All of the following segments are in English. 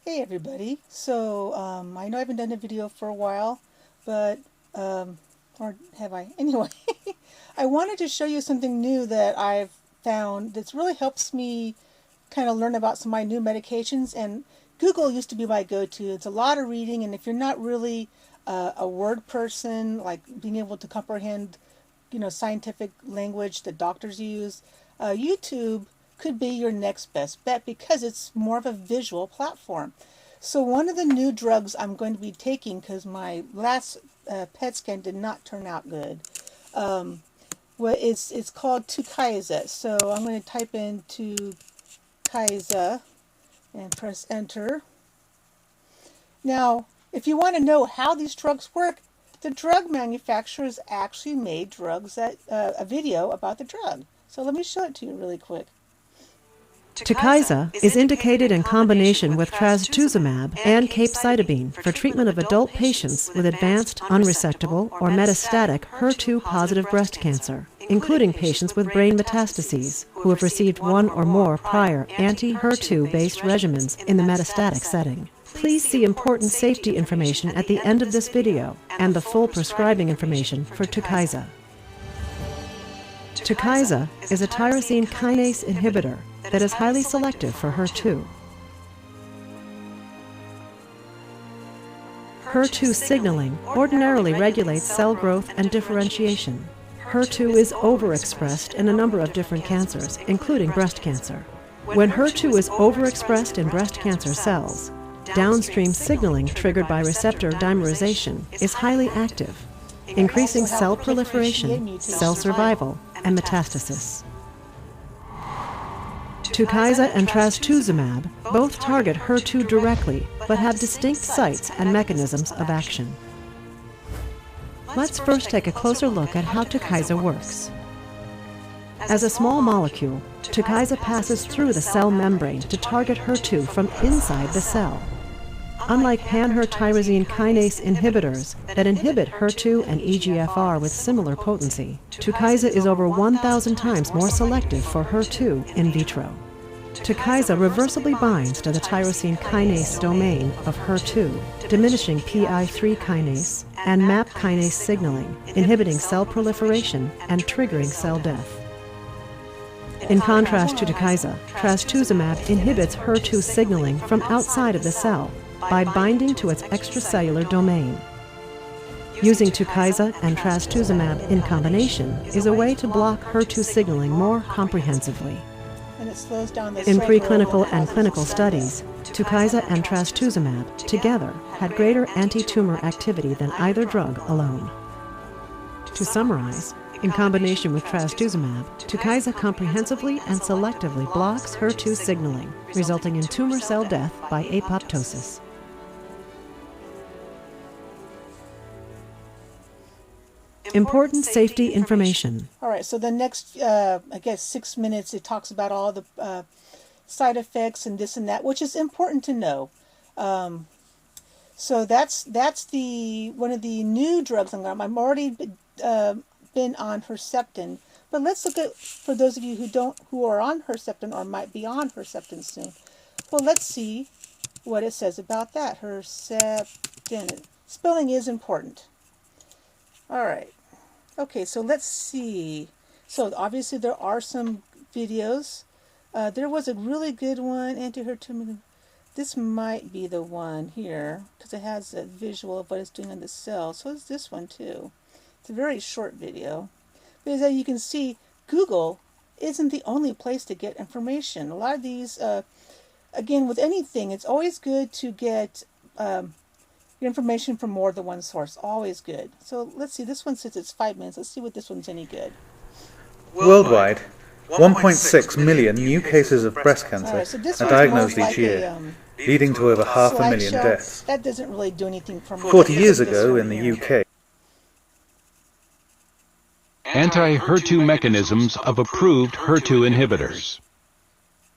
Hey everybody. I know I haven't done a video for a while, but or have I? Anyway, I wanted to show you something new that I've found that really helps me kind of learn about some of my new medications. And Google used to be my go-to. It's a lot of reading, and if you're not really a word person, like being able to comprehend, scientific language that doctors use, YouTube could be your next best bet because it's more of a visual platform. So one of the new drugs I'm going to be taking, because my last PET scan did not turn out good, it's called Tukysa. So I'm going to type in Tukysa and press enter. Now, if you want to know how these drugs work, the drug manufacturers actually made a video about the drug. So let me show it to you really quick. Tukysa is indicated in combination with trastuzumab and capecitabine for treatment of adult patients with advanced, unresectable, or metastatic HER2-positive breast cancer, including patients with brain metastases who have received one or more prior anti-HER2-based regimens in the metastatic setting. Please see important safety information at the end of this video and the full prescribing information for Tukysa. Tukysa is a tyrosine kinase inhibitor that is highly selective for HER2. HER2 signaling ordinarily regulates cell growth and differentiation. HER2 is overexpressed in a number of different cancers, including breast cancer. When HER2 is overexpressed in breast cancer cells, downstream signaling triggered by receptor dimerization is highly active, increasing cell proliferation, cell survival, and metastasis. Tukysa and trastuzumab both target HER2 directly, but have distinct sites and mechanisms of action. Let's first take a closer look at how Tukysa works. As a small molecule, Tukysa passes through the cell membrane to target HER2 from inside the cell. Unlike pan-HER tyrosine kinase inhibitors that inhibit HER2 and EGFR with similar potency, Tukysa is over 1,000 times more selective for HER2 in vitro. Tukysa reversibly binds to the tyrosine kinase domain of HER2, diminishing PI3 kinase and MAP kinase signaling, inhibiting cell proliferation and triggering cell death. In contrast to Tukysa, trastuzumab inhibits HER2 signaling from outside of the cell by binding to its extracellular domain. Using Tukysa and trastuzumab in combination is a way to block HER2 signaling more comprehensively. In preclinical and clinical studies, Tukysa and trastuzumab together had greater anti-tumor activity than either drug alone. To summarize, in combination with trastuzumab, Tukysa comprehensively and selectively blocks HER2 signaling, resulting in tumor cell death by apoptosis. Important safety information. All right, so the next, I guess, 6 minutes, it talks about all the side effects and this and that, which is important to know. So that's one of the new drugs I'm already been on Herceptin, but let's look at, for those of you who are on Herceptin or might be on Herceptin soon. Well, let's see what it says about that. Herceptin. Spelling is important. All right. Okay, so let's see. So obviously there are some videos. There was a really good one, anti-HER2. This might be the one here because it has a visual of what it's doing on the cell. So is this one too. It's a very short video. But as you can see, Google isn't the only place to get information. A lot of these, again, with anything, it's always good to get your information from more than one source. Always good. So let's see. This one says it's 5 minutes. Let's see what this one's any good. Worldwide, 1.6 million new cases of breast cancer are diagnosed each year, leading to over 500,000 deaths. That doesn't really do anything for me. 40 years ago in the UK, Anti-HER2 mechanisms of approved HER2 inhibitors.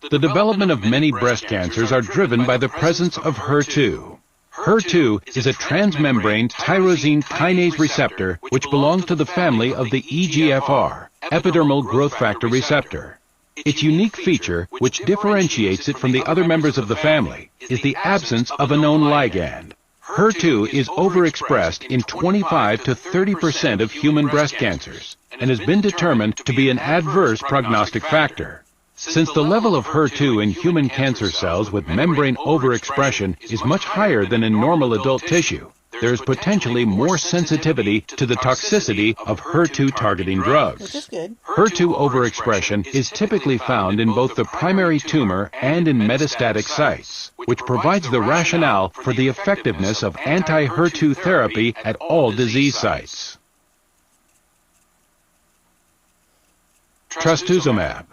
The development of many breast cancers are driven by the presence of HER2. HER2 is a transmembrane tyrosine kinase receptor which belongs to the family of the EGFR, epidermal growth factor receptor. Its unique feature, which differentiates it from the other members of the family, is the absence of a known ligand. HER2 is overexpressed in 25 to 30% of human breast cancers and has been determined to be an adverse prognostic factor. Since the level of HER2 in human cancer cells with membrane overexpression is much higher than in normal adult tissue, there is potentially more sensitivity to the toxicity of HER2 targeting drugs. Which is good. HER2 overexpression is typically found in both the primary tumor and in metastatic sites, which provides the rationale for the effectiveness of anti-HER2 therapy at all disease sites. Trastuzumab.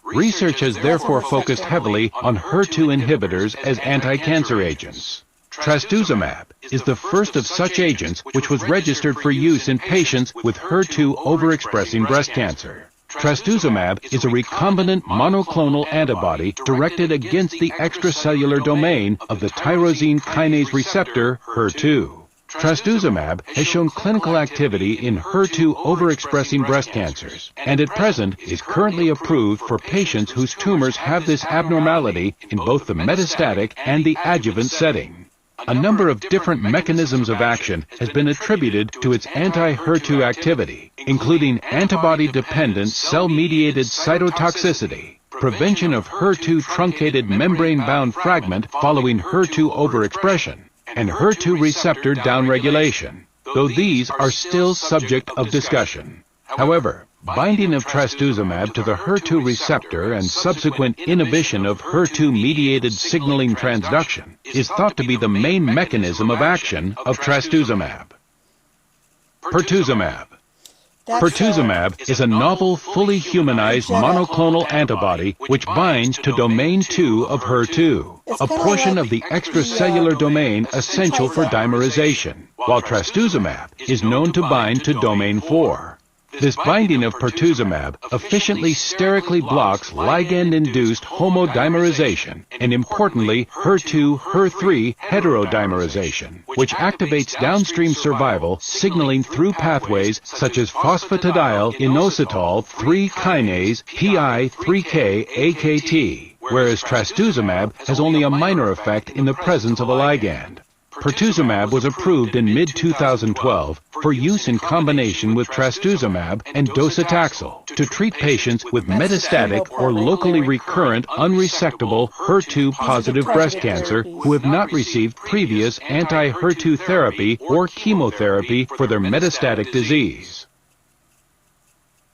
Research has therefore focused heavily on HER2 inhibitors as anti-cancer agents. Trastuzumab is the first of such agents which was registered for use in patients with HER2 overexpressing breast cancer. Trastuzumab is a recombinant monoclonal antibody directed against the extracellular domain of the tyrosine kinase receptor, HER2. Trastuzumab has shown clinical activity in HER2 overexpressing breast cancers, and at present is currently approved for patients whose tumors have this abnormality in both the metastatic and the adjuvant setting. A number of different mechanisms of action has been attributed to its anti-HER2 activity, including antibody-dependent cell-mediated cytotoxicity, prevention of HER2 truncated membrane-bound fragment following HER2 overexpression, and HER2 receptor downregulation, though these are still subject of discussion. However, binding of trastuzumab to the HER2 receptor and subsequent inhibition of HER2-mediated signaling transduction is thought to be the main mechanism of action of trastuzumab. Pertuzumab. Pertuzumab is a novel, fully humanized monoclonal antibody which binds to domain 2 of HER2, a portion of the extracellular domain essential for dimerization, while trastuzumab is known to bind to domain 4. This binding of pertuzumab efficiently sterically blocks ligand-induced homodimerization and, importantly, HER2-HER3 heterodimerization, which activates downstream survival signaling through pathways such as phosphatidyl-inositol 3 kinase PI3K-AKT, whereas trastuzumab has only a minor effect in the presence of a ligand. Pertuzumab was approved in mid-2012 for use in combination with trastuzumab and docetaxel to treat patients with metastatic or locally recurrent unresectable HER2-positive breast cancer who have not received previous anti-HER2 therapy or chemotherapy for their metastatic disease.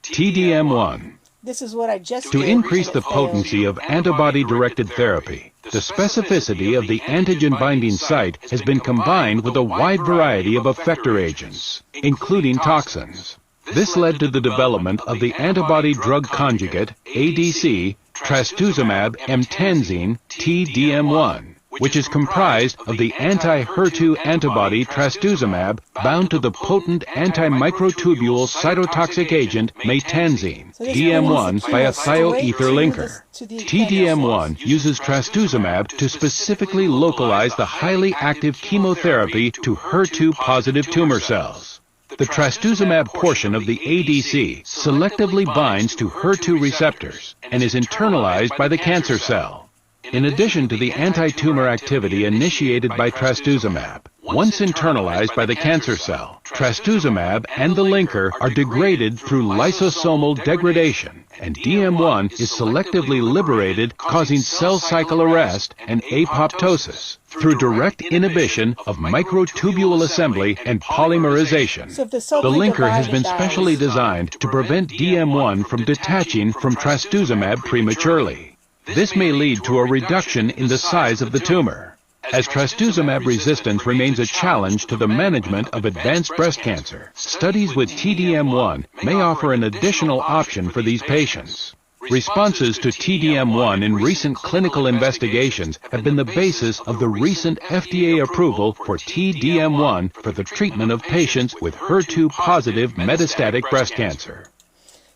TDM1. This is what I just To increase the potency of antibody-directed therapy, the specificity of the antigen-binding site has been combined with a wide variety of effector agents, including toxins. This led to the development of the antibody-drug conjugate, ADC, trastuzumab emtansine, TDM1, which is comprised of the anti-HER2 antibody trastuzumab bound to the potent antimicrotubule cytotoxic agent maytansine, DM1, by a thioether linker. TDM1 uses trastuzumab to specifically localize the highly active chemotherapy to HER2-positive tumor cells. The trastuzumab portion of the ADC selectively binds to HER2 receptors and is internalized by the cancer cell. In addition to the anti-tumor activity initiated by trastuzumab, once internalized by the cancer cell, trastuzumab and the linker are degraded through lysosomal degradation, and DM1 is selectively liberated, causing cell cycle arrest and apoptosis through direct inhibition of microtubule assembly and polymerization. The linker has been specially designed to prevent DM1 from detaching from trastuzumab prematurely. This may lead to a reduction in the size of the tumor. As trastuzumab resistance remains a challenge to the management of advanced breast cancer, studies with TDM1 may offer an additional option for these patients. Responses to TDM1 in recent clinical investigations have been the basis of the recent FDA approval for TDM1 for the treatment of patients with HER2-positive metastatic breast cancer.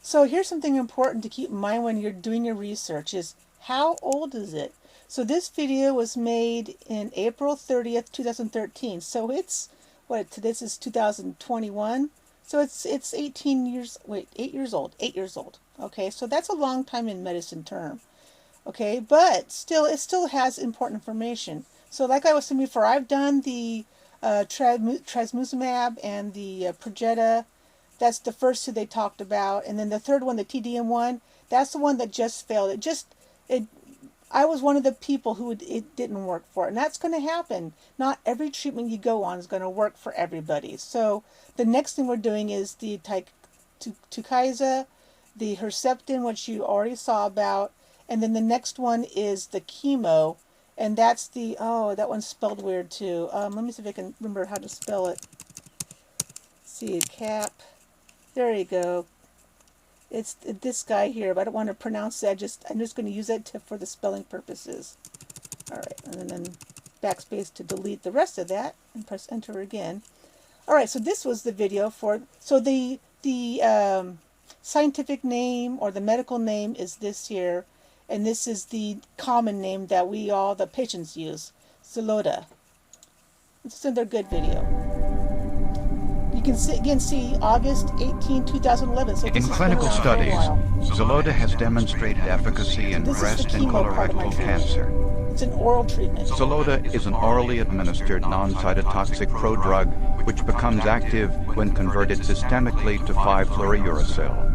So here's something important to keep in mind when you're doing your research is how old is it? So this video was made in April 30th, 2013. So it's, this is 2021. So it's 8 years old. 8 years old. Okay, so that's a long time in medicine term. Okay, but still, it still has important information. So like I was saying before, I've done the trastuzumab and the Perjeta. That's the first two they talked about. And then the third one, the TDM1, that's the one that just failed. I was one of the people who it didn't work for. And that's going to happen. Not every treatment you go on is going to work for everybody. So the next thing we're doing is the Tukysa, the Herceptin, which you already saw about. And then the next one is the chemo. And that's the, oh, that one's spelled weird too. Let me see if I can remember how to spell it. Let's see, cap. There you go. It's this guy here, but I don't want to pronounce that. I'm just going to use that for the spelling purposes. All right, and then backspace to delete the rest of that, and press enter again. All right, so this was the video for. So the scientific name or the medical name is this here, and this is the common name that the patients use, Xeloda. It's another good video. You can see August 18, 2011. So in clinical studies, Xeloda has demonstrated efficacy in breast and colorectal cancer. It's an oral treatment. Xeloda is an orally administered non-cytotoxic prodrug which becomes active when converted systemically to 5-fluorouracil.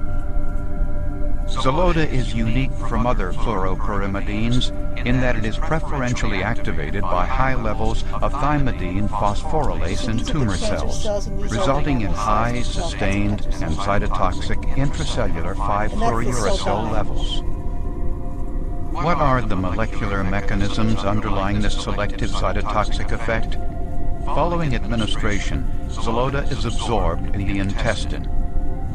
Xeloda is unique from other fluoropyrimidines in that it is preferentially activated by high levels of thymidine phosphorylase in tumor cells, resulting in high, sustained, and cytotoxic intracellular 5-fluorouracil levels. What are the molecular mechanisms underlying this selective cytotoxic effect? Following administration, Xeloda is absorbed in the intestine.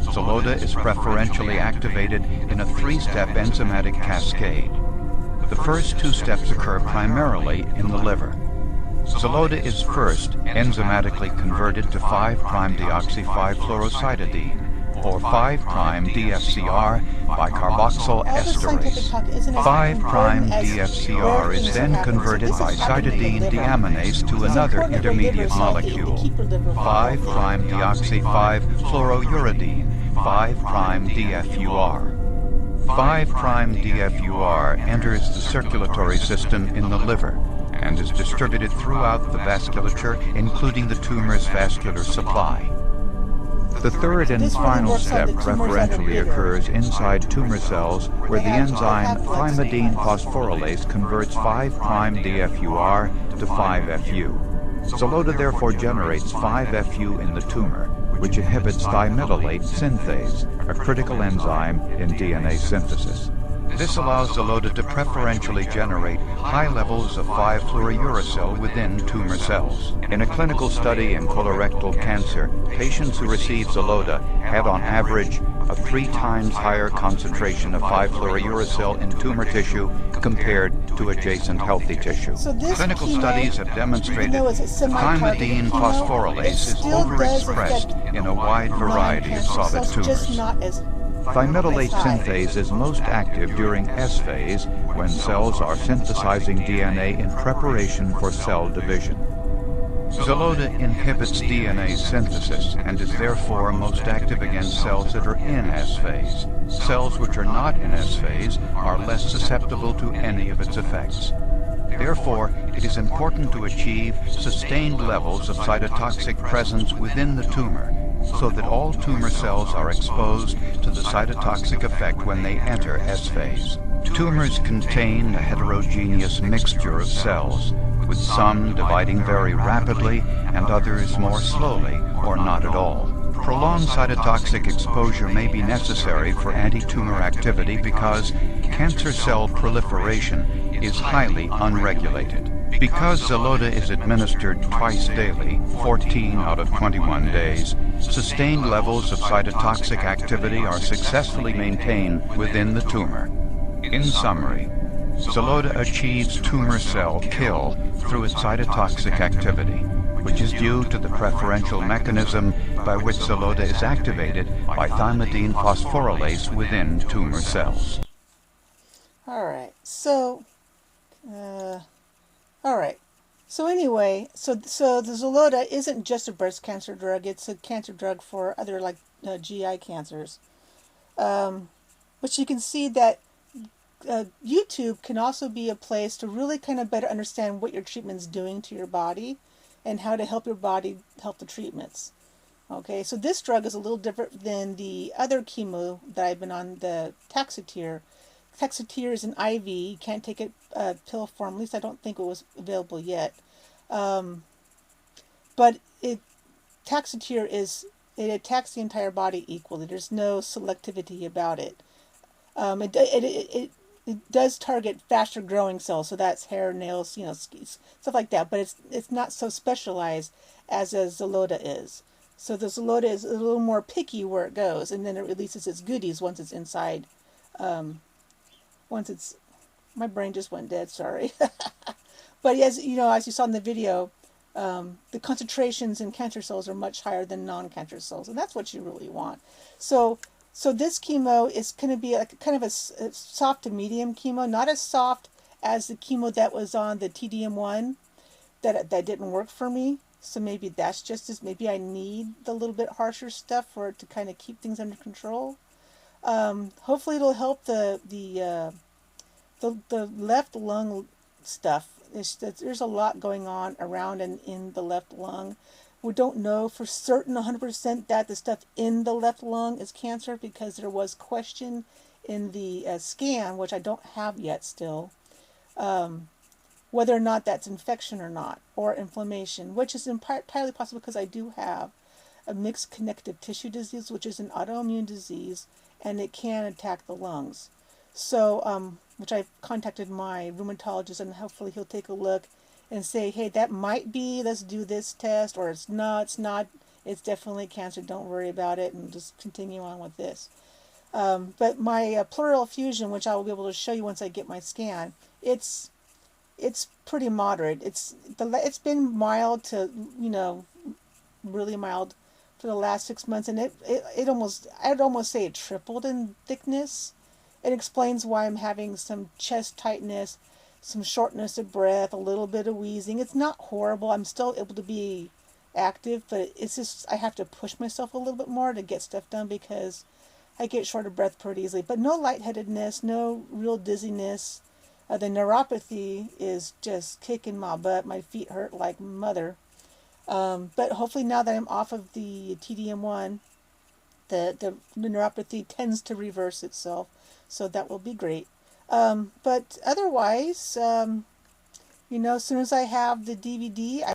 Xeloda is preferentially activated in a 3-step enzymatic cascade. The first 2 steps occur primarily in the liver. Xeloda is first enzymatically converted to 5'-deoxy-5-fluorocytidine, or 5'-DFCR by carboxyl esterase. 5'-DFCR is then converted by cytidine deaminase to another intermediate molecule, 5'-deoxy-5-fluorouridine, 5'-DFUR. 5'-DFUR enters the circulatory system in the liver and is distributed throughout the vasculature, including the tumor's vascular supply. The third and final step preferentially occurs inside tumor cells where the enzyme thymidine phosphorylase converts 5'-DFUR to 5-FU. Xeloda therefore generates 5-FU in the tumor, which inhibits thymidylate synthase, a critical enzyme in DNA synthesis. This allows Xeloda to preferentially generate high levels of 5-fluorouracil within tumor cells. In a clinical study in colorectal cancer, patients who receive Xeloda had on average a 3 times higher concentration of 5-fluorouracil in tumor tissue compared to adjacent healthy tissue. So clinical studies have demonstrated thymidine phosphorylase is overexpressed in a wide variety of solid tumors. Thymidylate synthase is most active during S phase when cells are synthesizing DNA in preparation for cell division. Xeloda inhibits DNA synthesis and is therefore most active against cells that are in S phase. Cells which are not in S phase are less susceptible to any of its effects. Therefore, it is important to achieve sustained levels of cytotoxic presence within the tumor, so that all tumor cells are exposed to the cytotoxic effect when they enter S phase. Tumors contain a heterogeneous mixture of cells, with some dividing very rapidly and others more slowly or not at all. Prolonged cytotoxic exposure may be necessary for anti-tumor activity because cancer cell proliferation is highly unregulated. Because Xeloda is administered twice daily, 14 out of 21 days, sustained levels of cytotoxic activity are successfully maintained within the tumor. In summary, Xeloda achieves tumor cell kill through its cytotoxic activity, which is due to the preferential mechanism by which Xeloda is activated by thymidine phosphorylase within tumor cells. So anyway, so the Xeloda isn't just a breast cancer drug, it's a cancer drug for other GI cancers. But you can see that YouTube can also be a place to really kind of better understand what your treatment's doing to your body and how to help your body help the treatments. Okay, so this drug is a little different than the other chemo that I've been on, the Taxotere. Taxotere is an IV. You can't take it pill form. At least I don't think it was available yet. But Taxotere it attacks the entire body equally. There's no selectivity about it. It does target faster growing cells, so that's hair, nails, stuff like that. But it's not so specialized as a Xeloda is. So the Xeloda is a little more picky where it goes, and then it releases its goodies once it's inside. My brain just went dead. Sorry. But as you saw in the video, the concentrations in cancer cells are much higher than non-cancer cells, and that's what you really want. So this chemo is going to be like kind of a soft to medium chemo, not as soft as the chemo that was on the TDM1 that didn't work for me. So maybe that's maybe I need the little bit harsher stuff for it to kind of keep things under control. Hopefully it'll help the left lung stuff. There's a lot going on around and in the left lung. We don't know for certain 100% that the stuff in the left lung is cancer, because there was question in the scan, which I don't have yet still, whether or not that's infection or not, or inflammation, which is entirely possible because I do have a mixed connective tissue disease, which is an autoimmune disease, and it can attack the lungs. So, which I've contacted my rheumatologist, and hopefully he'll take a look and say, hey, that might be, let's do this test, or it's not, it's definitely cancer, don't worry about it, and just continue on with this. But my pleural effusion, which I will be able to show you once I get my scan, it's pretty moderate. It's been mild to, really mild for the last 6 months, and I'd almost say it tripled in thickness. It explains why I'm having some chest tightness, some shortness of breath, a little bit of wheezing. It's not horrible. I'm still able to be active, but it's just I have to push myself a little bit more to get stuff done because I get short of breath pretty easily. But no lightheadedness, no real dizziness. The neuropathy is just kicking my butt. My feet hurt like mother. But hopefully now that I'm off of the TDM1, the neuropathy tends to reverse itself. So that will be great. But otherwise, as soon as I have the DVD,